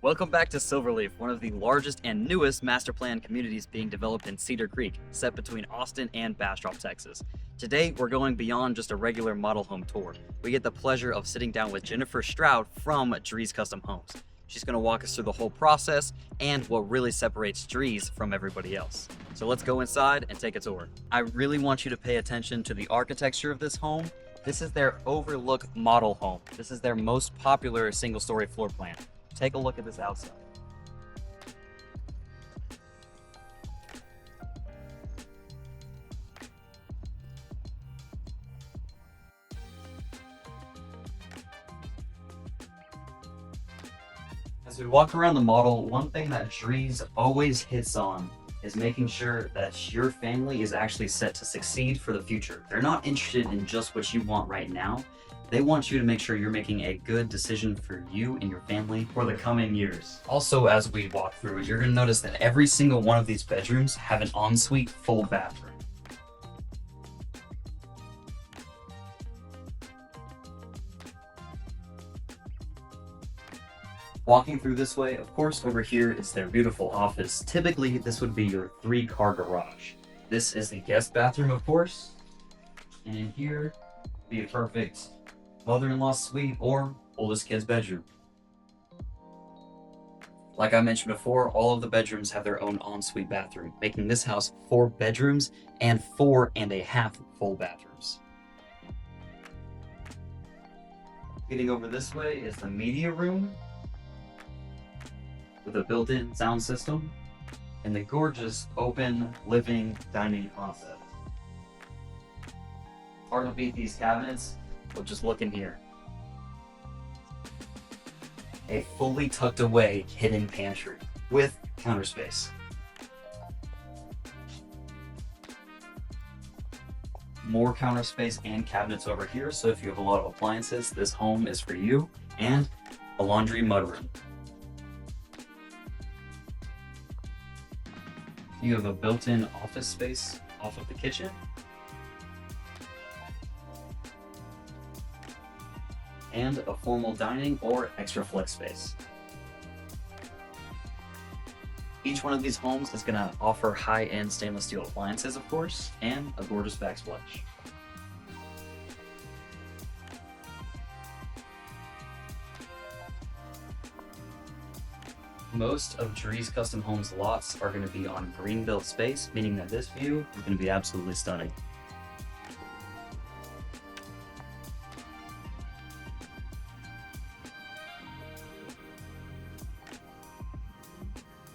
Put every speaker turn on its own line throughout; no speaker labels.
Welcome back to SilverLeaf, one of the largest and newest master plan communities being developed in Cedar Creek, set between Austin and Bastrop, Texas. Today, we're going beyond just a regular model home tour. We get the pleasure of sitting down with Jennifer Stroud from Drees Custom Homes. She's going to walk us through the whole process and what really separates Drees from everybody else. So let's go inside and take a tour. I really want you to pay attention to the architecture of this home. This is their overlook model home. This is their most popular single-story floor plan. Take a look at this outside. As we walk around the model, one thing that Drees always hits on is making sure that your family is actually set to succeed for the future. They're not interested in just what you want right now. They want you to make sure you're making a good decision for you and your family for the coming years. Also, as we walk through, you're going to notice that every single one of these bedrooms have an ensuite full bathroom. Walking through this way, of course, over here is their beautiful office. Typically, this would be your 3-car garage. This is the guest bathroom, of course. And in here, be a perfect mother-in-law suite or oldest kid's bedroom. Like I mentioned before, all of the bedrooms have their own ensuite bathroom, making this house 4 bedrooms and 4.5 full bathrooms. Getting over this way is the media room with a built-in sound system and the gorgeous open living dining concept. Hard to beat these cabinets. Well, just look in here. A fully tucked away hidden pantry with counter space. More counter space and cabinets over here, so if you have a lot of appliances, this home is for you, and a laundry mudroom. You have a built-in office space off of the kitchen. And a formal dining or extra flex space. Each one of these homes is going to offer high-end stainless steel appliances, of course, and a gorgeous backsplash. Most of Drees Custom Homes lots are going to be on greenbelt space, meaning that this view is going to be absolutely stunning.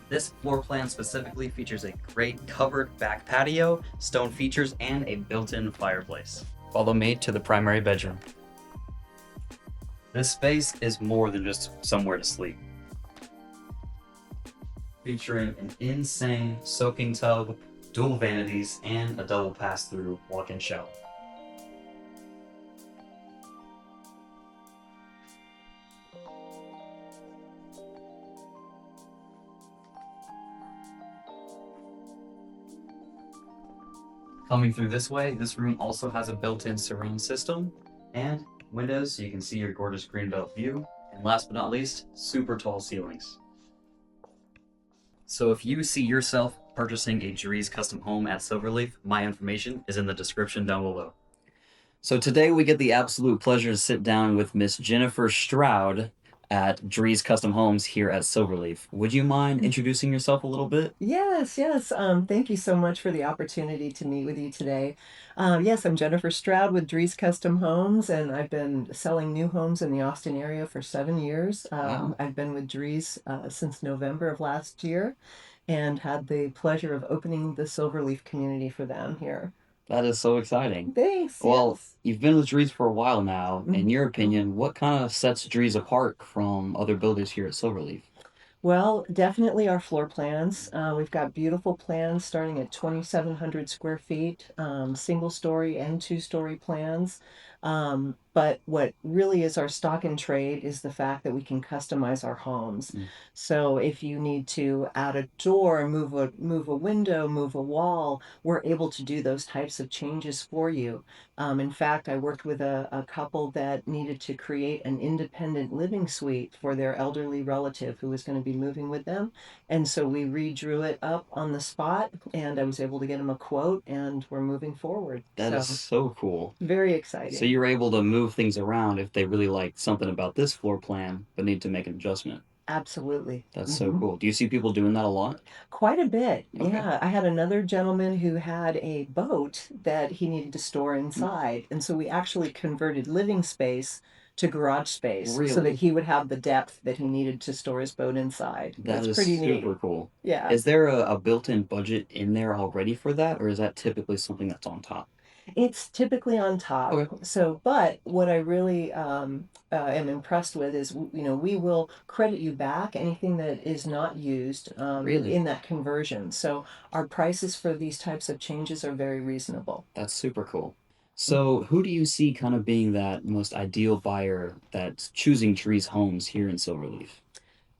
This floor plan specifically features a great covered back patio, stone features, and a built-in fireplace. Follow me to the primary bedroom. This space is more than just somewhere to sleep. Featuring an insane soaking tub, dual vanities, and a double pass-through walk-in shower. Coming through this way, this room also has a built-in surround system and windows so you can see your gorgeous greenbelt view. And last but not least, super tall ceilings. So if you see yourself purchasing a Drees custom home at SilverLeaf, my information is in the description down below. So today we get the absolute pleasure to sit down with Miss Jennifer Stroud at Drees Custom Homes here at SilverLeaf. Would you mind introducing yourself a little bit?
Yes. Thank you so much for the opportunity to meet with you today. Yes, I'm Jennifer Stroud with Drees Custom Homes, and I've been selling new homes in the Austin area for 7 years.
Wow.
I've been with Drees since November of last year and had the pleasure of opening the Silverleaf community for them here.
That is so exciting.
Thanks.
Well,
Yes.
you've been with Drees for a while now. In
Mhm.
your opinion, what kind of sets Drees apart from other builders here at Silverleaf?
Well, definitely our floor plans. We've got beautiful plans starting at 2,700 square feet, single story and 2-story plans. But what really is our stock in trade is the fact that we can customize our homes.
Mm.
So if you need to add a door, move a window, move a wall, we're able to do those types of changes for you. In fact, I worked with a couple that needed to create an independent living suite for their elderly relative who was going to be moving with them. And so we redrew it up on the spot, and I was able to get them a quote, and we're moving forward.
That is
So
so cool.
very
So
exciting.
you're able to move things around if they really like something about this floor plan, but need to make an adjustment.
Absolutely.
That's so
Hmm.
cool. Do you see people doing that a lot?
Quite a bit.
Okay.
Yeah. I had another gentleman who had a boat that he needed to store
Mm.
inside. And so we actually converted living space to garage space so that
Really?
he would have the depth that he needed to store his boat inside.
That
It's
is
pretty
super
neat.
cool.
Yeah.
Is there a built-in budget in there already for that, or is that typically something that's on top?
It's typically on top.
Okay.
So, but what I really am impressed with is, we will credit you back anything that is not used
Really?
in that conversion. So, our prices for these types of changes are very reasonable.
That's super cool.
Mhm.
So, who do you see kind of being that most ideal buyer that's choosing Drees Homes here in Silverleaf?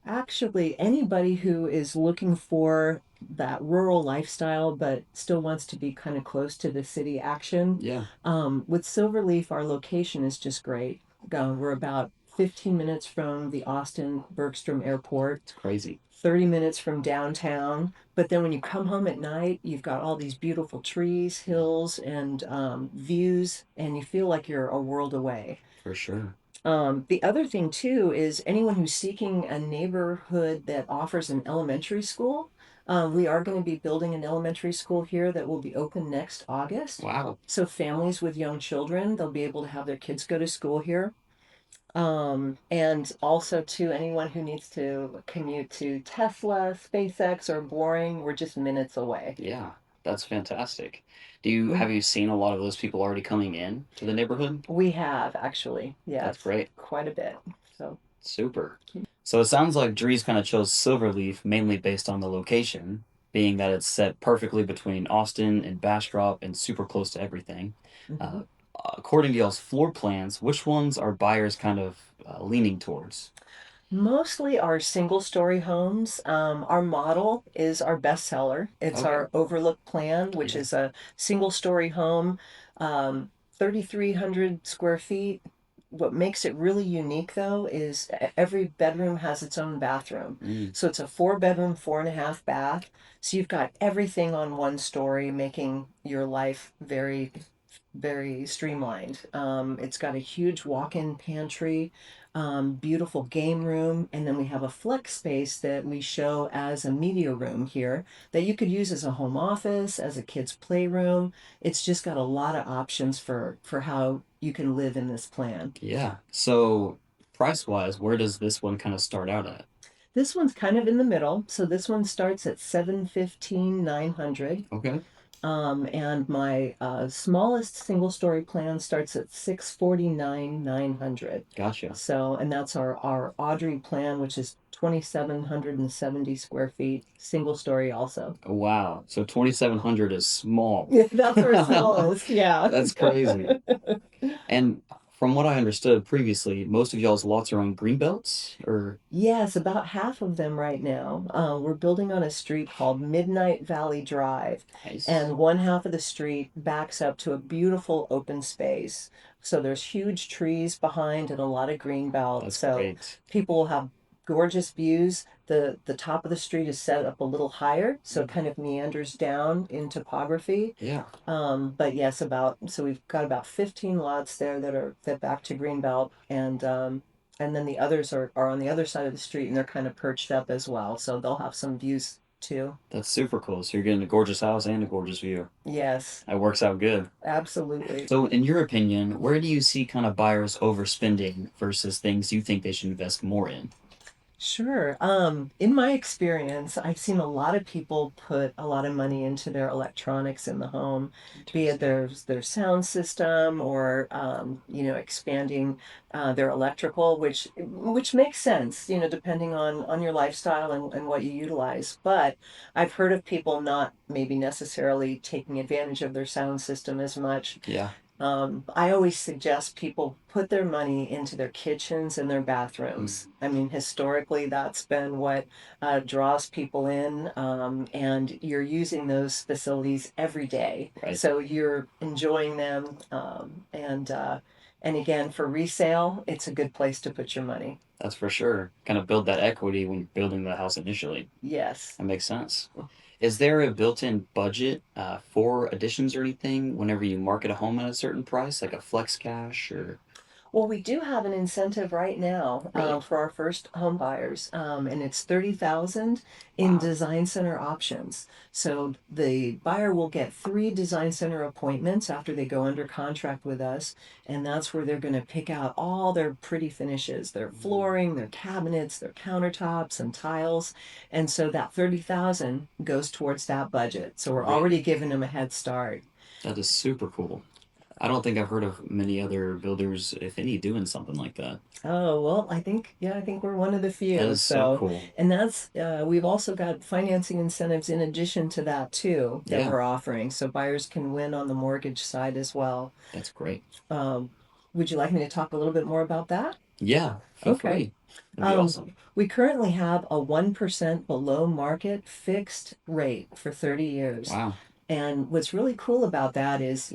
Actually, anybody who is looking for that rural lifestyle but still wants to be kind of close to the city action,
Yeah,
with Silverleaf, our location is just great. We're about 15 minutes from the Austin Bergstrom Airport,
it's crazy.
30 minutes from downtown. But then when you come home at night, you've got all these beautiful trees, hills, and views, and you feel like you're a world away.
For sure.
The other thing too is anyone who's seeking a neighborhood that offers an elementary school. We are going to be building an elementary school here that will be open next August.
Wow.
So families with young children, they'll be able to have their kids go to school here. And also to anyone who needs to commute to Tesla, SpaceX, or Boring, we're just minutes away.
Yeah, that's fantastic. Have you seen a lot of those people already coming in to the neighborhood?
We have actually,
That's
yes,
great.
quite a bit. So
Super. So it sounds like Drees kind of chose Silverleaf mainly based on the location, being that it's set perfectly between Austin and Bastrop and super close to everything.
mhm.
Uh, According to y'all's floor plans, which ones are buyers kind of leaning towards?
Mostly our single story homes. Our model is our bestseller. It's
Okay.
our overlook plan, which
Yeah.
is a single story home, 3,300 square feet. What makes it really unique though is every bedroom has its own bathroom.
Mm,
So it's a 4 bedroom, 4.5 bath. So you've got everything on one story, making your life very, very streamlined. It's got a huge walk-in pantry, beautiful game room, and then we have a flex space that we show as a media room here that you could use as a home office, as a kid's playroom. It's just got a lot of options for how you can live in this plan.
yeah. So price-wise, where does this one kind of start out at?
This one's kind of in the middle, so this one starts at 715 900.
Okay.
And my smallest single story plan starts at 649 900.
Gotcha.
So, and that's our Audrey plan, which is 2,770 square feet, single story also.
Wow. So 2,700 is small.
Yeah, that's our smallest. Yeah.
That's crazy. And from what I understood previously, most of y'all's lots are on green belts, or
Yes, about half of them right now. We're building on a street called Midnight Valley Drive,
nice.
and one half of the street backs up to a beautiful open space. So there's huge trees behind and a lot of green belt.
That's
So
great.
people will have gorgeous views. The top of the street is set up a little higher, so it kind of meanders down in topography.
Yeah,
But yes, so we've got about 15 lots there that back to Greenbelt, and then the others are on the other side of the street and they're kind of perched up as well. So they'll have some views too.
that's super cool. So you're getting a gorgeous house and a gorgeous view.
Yes,
That works out good.
absolutely.
So, in your opinion, where do you see kind of buyers overspending versus things you think they should invest more in?
Sure. In my experience, I've seen a lot of people put a lot of money into their electronics in the home, be it
Interesting.
their sound system or expanding their electrical, which makes sense, depending on your lifestyle and what you utilize. But I've heard of people not maybe necessarily taking advantage of their sound system as much.
Yeah,
I always suggest people put their money into their kitchens and their bathrooms.
Mm,
I mean, historically, that's been what draws people in, and you're using those facilities every day,
right.
so you're enjoying them. And again, for resale, it's a good place to put your money.
That's for sure. Kind of build that equity when building the house initially.
Yes.
That makes sense. Is there a built-in budget for additions or anything whenever you market a home at a certain price, like a flex cash or
Well, we do have an incentive right now
really?
for our first home buyers, and it's 30,000 in
Wow.
design center options. So the buyer will get 3 design center appointments after they go under contract with us, and that's where they're going to pick out all their pretty finishes, their
Mm,
flooring, their cabinets, their countertops, and tiles. And so that 30,000 goes towards that budget. So we're
really?
already giving them a head start.
That is super cool. I don't think I've heard of many other builders, if any, doing something like that.
Oh, well, I think we're one of the
That
few.
is so
So,
cool.
and that's, we've also got financing incentives in addition to that too that
Yeah,
we're offering. So buyers can win on the mortgage side as well.
that's great.
Um, would you like me to talk a little bit more about that?
Yeah, feel
Okay.
free. That'd be
Um,
awesome.
we currently have a 1% below market fixed rate for 30 years.
Wow.
And what's really cool about that is,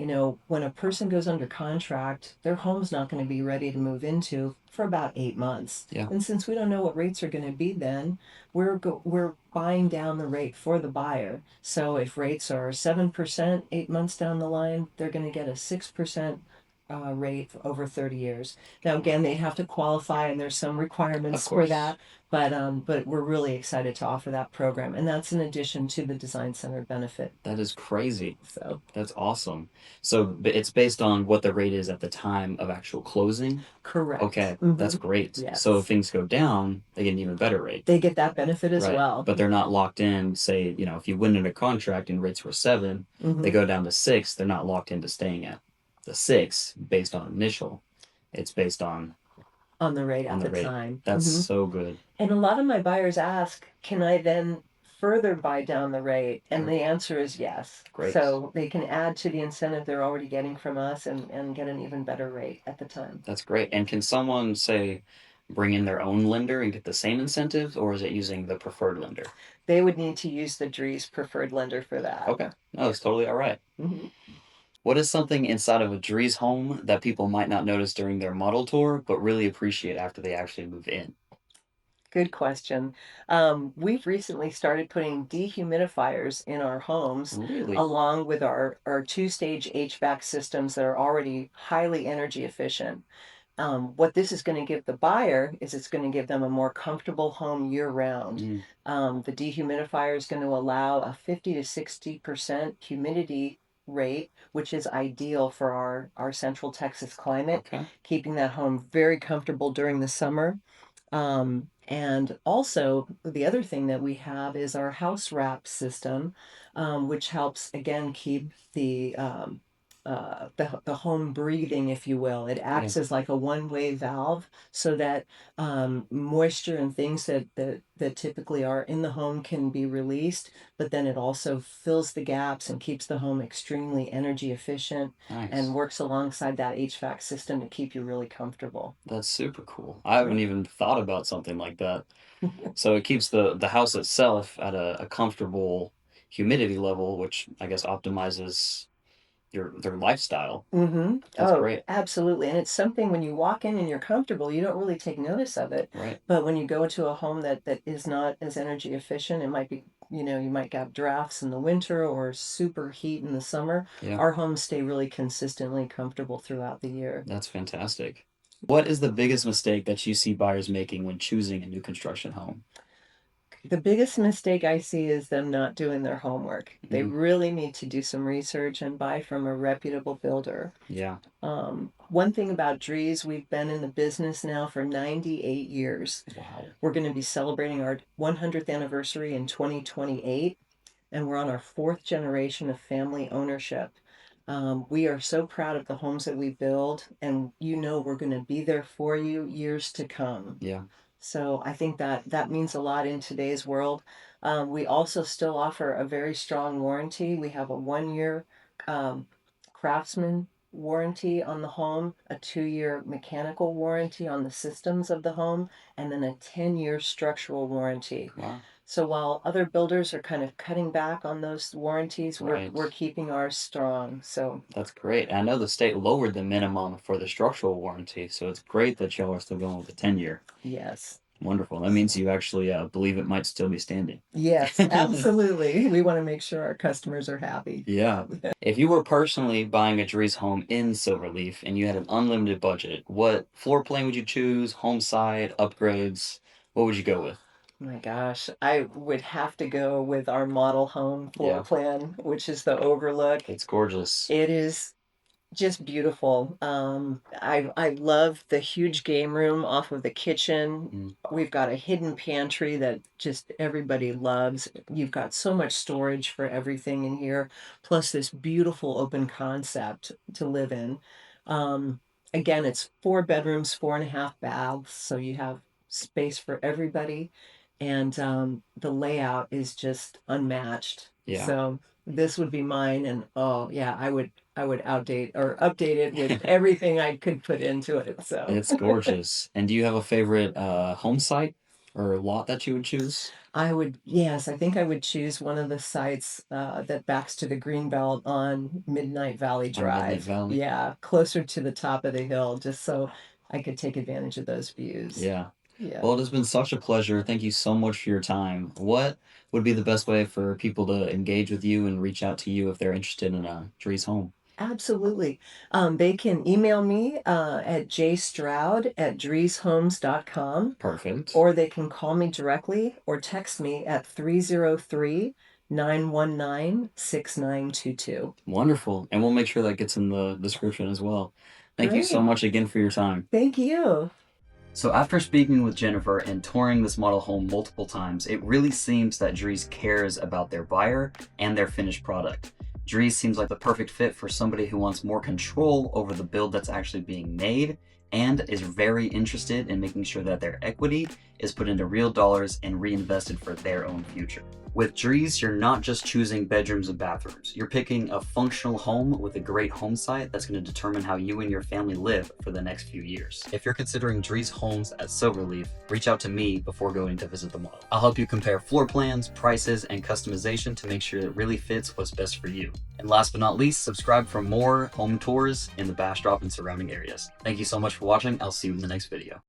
when a person goes under contract, their home's not going to be ready to move into for about 8 months.
Yeah,
And since we don't know what rates are going to be then, we're buying down the rate for the buyer. So if rates are 7% 8 months down the line, they're going to get a 6% rate for over 30 years. Now again, they have to qualify, and there's some
of
requirements for
course.
that. But we're really excited to offer that program, and that's in addition to the design center benefit.
That is crazy.
So
That's awesome. So it's based on what the rate is at the time of actual closing.
correct.
Okay, that's great. So if
Yes,
things go down, they get an even better rate.
they get that benefit as
Right.
well.
But they're not locked in. Say, if you win in a contract and rates were 7, they
Hmm.
go down to 6, they're not locked into staying at the 6 based on initial. It's based
On the rate
on
at
the
the
rate.
time.
That's so good.
And a lot of my buyers ask, can I then further buy down the rate? And
Sure.
the answer is yes.
Great.
So they can add to the incentive they're already getting from us and get an even better rate at the time.
That's great. And can someone say bring in their own lender and get the same incentives, or is it using the preferred lender?
They would need to use the Drees preferred lender for that.
Okay. No,
Yeah.
it's totally all right.
Hmm.
What is something inside of a Drees home that people might not notice during their model tour, but really appreciate after they actually move in?
Good question. We've recently started putting dehumidifiers in our homes
Really?
along with our two-stage HVAC systems that are already highly energy efficient. What this is going to give the buyer is it's going to give them a more comfortable home year round.
Mm,
The dehumidifier is going to allow a 50 to 60% humidity rate, which is ideal for our central Texas climate,
okay.
keeping that home very comfortable during the summer. And also, the other thing that we have is our house wrap system, which helps again keep the home breathing, if you will. It
Yeah.
acts as like a one-way valve so that moisture and things that typically are in the home can be released, but then it also fills the gaps and keeps the home extremely energy efficient and
Nice.
works alongside that HVAC system to keep you really comfortable.
That's super cool. I
Yeah.
haven't even thought about something like that. So it keeps the house itself at a comfortable humidity level, which I guess optimizes their lifestyle.
Mm-hmm.
That's
Oh,
great.
absolutely. And it's something when you walk in and you're comfortable, you don't really take notice of it.
Right.
But when you go into a home that is not as energy efficient, it might be, you might have drafts in the winter or super heat in the summer.
Yeah.
Our homes stay really consistently comfortable throughout the year.
That's fantastic. What is the biggest mistake that you see buyers making when choosing a new construction home?
The biggest mistake I see is them not doing their homework. They
Mm,
really need to do some research and buy from a reputable builder.
yeah.
One thing about Drees, we've been in the business now for 98 years.
Wow.
We're going to be celebrating our 100th anniversary in 2028, and we're on our fourth generation of family ownership. We are so proud of the homes that we build, and we're going to be there for you years to come.
Yeah.
So I think that means a lot in today's world. We also still offer a very strong warranty. We have a 1 year um, craftsman warranty on the home, a 2-year mechanical warranty on the systems of the home, and then a 10-year structural warranty.
Wow.
So while other builders are kind of cutting back on those warranties,
Right.
we're keeping ours strong. So
That's great. I know the state lowered the minimum for the structural warranty, so it's great that y'all are still going with the 10-year.
yes.
Wonderful. That means you actually believe it might still be standing.
Yes, absolutely. We want to make sure our customers are happy.
Yeah. If you were personally buying a Drees home in Silverleaf and you had an unlimited budget, what floor plan would you choose? Home side, upgrades? What would you go with?
My gosh, I would have to go with our model home floor
Yeah.
plan, which is the overlook.
It's gorgeous.
It is just beautiful. I love the huge game room off of the kitchen. We've got a hidden pantry that just everybody loves. You've got so much storage for everything in here, plus this beautiful open concept to live in. Um, Again, it's 4 bedrooms, 4.5 baths, so you have space for everybody, and the layout is just unmatched.
Yeah.
So this would be mine, and oh yeah, I would outdate or update it with everything I could put into it. So
It's gorgeous. And do you have a favorite home site or lot that you would choose?
yes, I think I would choose one of the sites that backs to the Greenbelt on Midnight Valley
On Midnight
Drive.
Valley?
Yeah, closer to the top of the hill, just so I could take advantage of those views.
Yeah.
Yeah.
Well, it has been such a pleasure. Thank you so much for your time. What would be the best way for people to engage with you and reach out to you if they're interested in a Drees home?
Absolutely. They can email me at jstroud@dreeshomes.com,
Perfect.
or they can call me directly or text me at 303-919-6922.
Wonderful. And we'll make sure that gets in the description as well. Thank you so
Great.
much again for your time.
Thank you.
So after speaking with Jennifer and touring this model home multiple times, it really seems that Drees cares about their buyer and their finished product. Drees seems like the perfect fit for somebody who wants more control over the build that's actually being made and is very interested in making sure that their equity is put into real dollars and reinvested for their own future. With Drees, you're not just choosing bedrooms and bathrooms. You're picking a functional home with a great home site that's going to determine how you and your family live for the next few years. If you're considering Drees homes at SilverLeaf, reach out to me before going to visit the model. I'll help you compare floor plans, prices, and customization to make sure it really fits what's best for you. And last but not least, subscribe for more home tours in the Bastrop and surrounding areas. Thank you so much for watching. I'll see you in the next video.